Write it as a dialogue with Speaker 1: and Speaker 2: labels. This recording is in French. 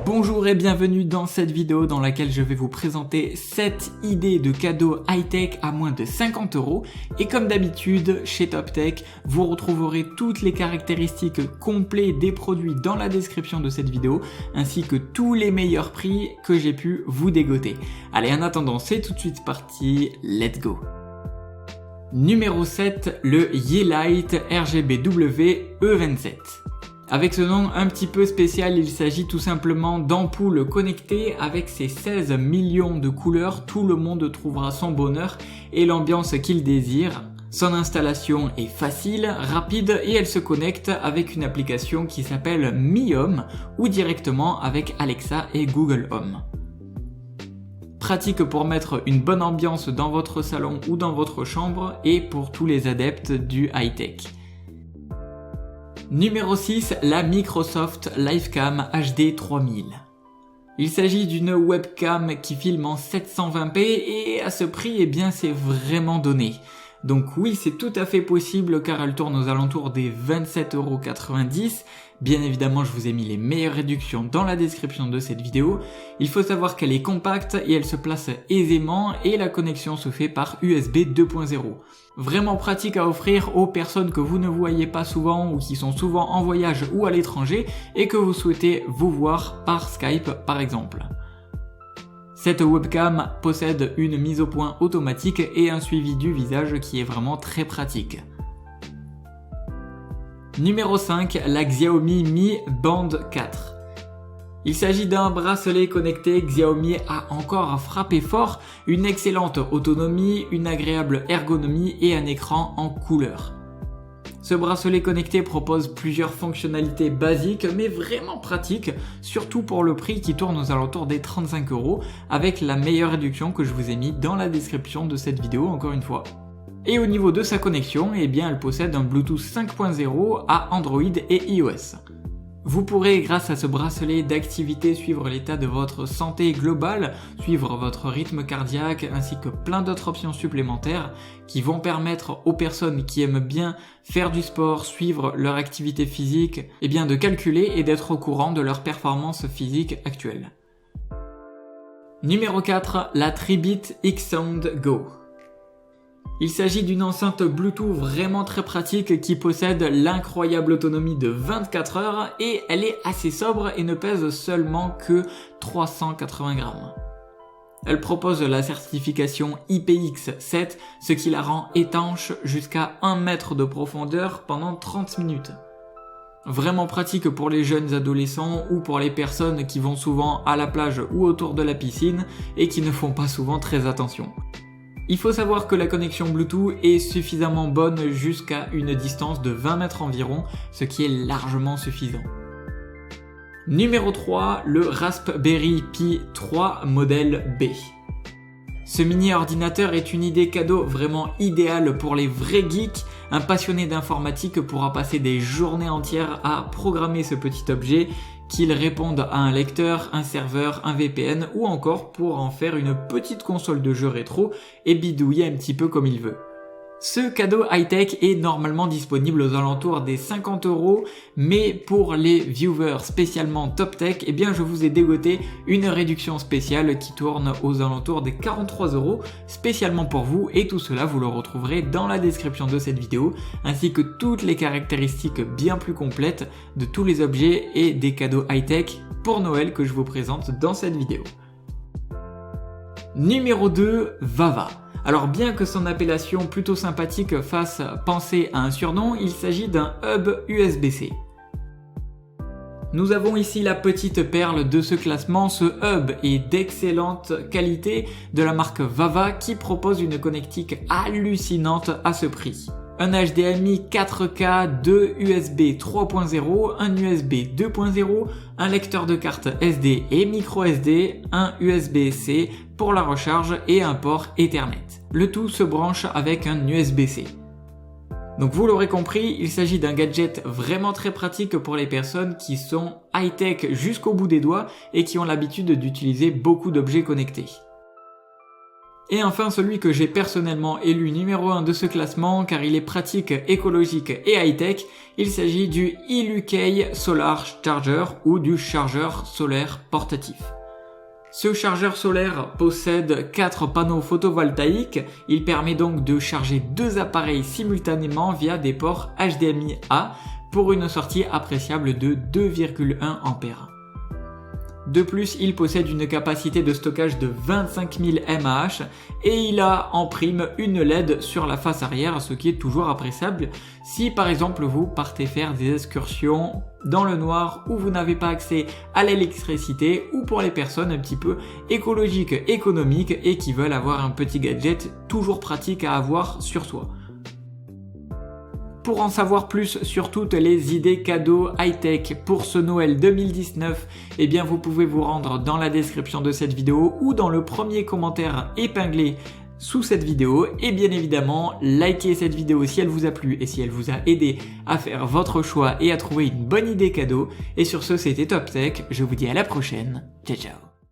Speaker 1: Bonjour et bienvenue dans cette vidéo dans laquelle je vais vous présenter 7 idées de cadeaux high-tech à moins de 50 €. Et comme d'habitude, chez TopTech, vous retrouverez toutes les caractéristiques complètes des produits dans la description de cette vidéo, ainsi que tous les meilleurs prix que j'ai pu vous dégoter. Allez, en attendant, c'est tout de suite parti, let's go! Numéro 7, le Yeelight RGBW E27. Avec ce nom un petit peu spécial, il s'agit tout simplement d'ampoules connectées avec ses 16 millions de couleurs. Tout le monde trouvera son bonheur et l'ambiance qu'il désire. Son installation est facile, rapide et elle se connecte avec une application qui s'appelle Mi Home ou directement avec Alexa et Google Home. Pratique pour mettre une bonne ambiance dans votre salon ou dans votre chambre et pour tous les adeptes du high-tech. Numéro 6, la Microsoft Livecam HD 3000. Il s'agit d'une webcam qui filme en 720p et à ce prix, eh bien, c'est vraiment donné. Donc oui, c'est tout à fait possible car elle tourne aux alentours des 27,90 €. Bien évidemment, je vous ai mis les meilleures réductions dans la description de cette vidéo. Il faut savoir qu'elle est compacte et elle se place aisément et la connexion se fait par USB 2.0. Vraiment pratique à offrir aux personnes que vous ne voyez pas souvent ou qui sont souvent en voyage ou à l'étranger et que vous souhaitez vous voir par Skype par exemple. Cette webcam possède une mise au point automatique et un suivi du visage qui est vraiment très pratique. Numéro 5, la Xiaomi Mi Band 4. Il s'agit d'un bracelet connecté. Xiaomi a encore frappé fort, une excellente autonomie, une agréable ergonomie et un écran en couleur. Ce bracelet connecté propose plusieurs fonctionnalités basiques mais vraiment pratiques, surtout pour le prix qui tourne aux alentours des 35 € avec la meilleure réduction que je vous ai mis dans la description de cette vidéo encore une fois. Et au niveau de sa connexion, eh bien elle possède un Bluetooth 5.0 à Android et iOS. Vous pourrez, grâce à ce bracelet d'activité, suivre l'état de votre santé globale, suivre votre rythme cardiaque, ainsi que plein d'autres options supplémentaires qui vont permettre aux personnes qui aiment bien faire du sport, suivre leur activité physique, eh bien de calculer et d'être au courant de leur performance physique actuelle. Numéro 4, la Tribit X-Sound Go. Il s'agit d'une enceinte Bluetooth vraiment très pratique qui possède l'incroyable autonomie de 24 heures et elle est assez sobre et ne pèse seulement que 380 grammes. Elle propose la certification IPX7, ce qui la rend étanche jusqu'à 1 mètre de profondeur pendant 30 minutes. Vraiment pratique pour les jeunes adolescents ou pour les personnes qui vont souvent à la plage ou autour de la piscine et qui ne font pas souvent très attention. Il faut savoir que la connexion Bluetooth est suffisamment bonne jusqu'à une distance de 20 mètres environ, ce qui est largement suffisant. Numéro 3, le Raspberry Pi 3 modèle B. Ce mini ordinateur est une idée cadeau vraiment idéale pour les vrais geeks. Un passionné d'informatique pourra passer des journées entières à programmer ce petit objet, qu'il réponde à un lecteur, un serveur, un VPN ou encore pour en faire une petite console de jeux rétro et bidouiller un petit peu comme il veut. Ce cadeau high-tech est normalement disponible aux alentours des 50 €, mais pour les viewers spécialement TopTech, eh bien je vous ai dégoté une réduction spéciale qui tourne aux alentours des 43 € spécialement pour vous et tout cela vous le retrouverez dans la description de cette vidéo ainsi que toutes les caractéristiques bien plus complètes de tous les objets et des cadeaux high-tech pour Noël que je vous présente dans cette vidéo. Numéro 2, Vava. Alors bien que son appellation plutôt sympathique fasse penser à un surnom, il s'agit d'un hub USB-C. Nous avons ici la petite perle de ce classement, ce hub est d'excellente qualité de la marque Vava qui propose une connectique hallucinante à ce prix. Un HDMI 4K, 2 USB 3.0, un USB 2.0, un lecteur de carte SD et micro SD, un USB-C pour la recharge et un port Ethernet. Le tout se branche avec un USB-C. Donc vous l'aurez compris, il s'agit d'un gadget vraiment très pratique pour les personnes qui sont high-tech jusqu'au bout des doigts et qui ont l'habitude d'utiliser beaucoup d'objets connectés. Et enfin celui que j'ai personnellement élu numéro 1 de ce classement car il est pratique, écologique et high-tech, il s'agit du ILUK Solar Charger ou du chargeur solaire portatif. Ce chargeur solaire possède 4 panneaux photovoltaïques, il permet donc de charger 2 appareils simultanément via des ports HDMI A pour une sortie appréciable de 2,1 A. De plus, il possède une capacité de stockage de 25 000 mAh et il a en prime une LED sur la face arrière, ce qui est toujours appréciable si par exemple vous partez faire des excursions dans le noir où vous n'avez pas accès à l'électricité ou pour les personnes un petit peu écologiques, économiques et qui veulent avoir un petit gadget toujours pratique à avoir sur soi. Pour en savoir plus sur toutes les idées cadeaux high-tech pour ce Noël 2019, eh bien vous pouvez vous rendre dans la description de cette vidéo ou dans le premier commentaire épinglé sous cette vidéo et bien évidemment likez cette vidéo si elle vous a plu et si elle vous a aidé à faire votre choix et à trouver une bonne idée cadeau. Et sur ce, c'était Top Tech, je vous dis à la prochaine, ciao ciao.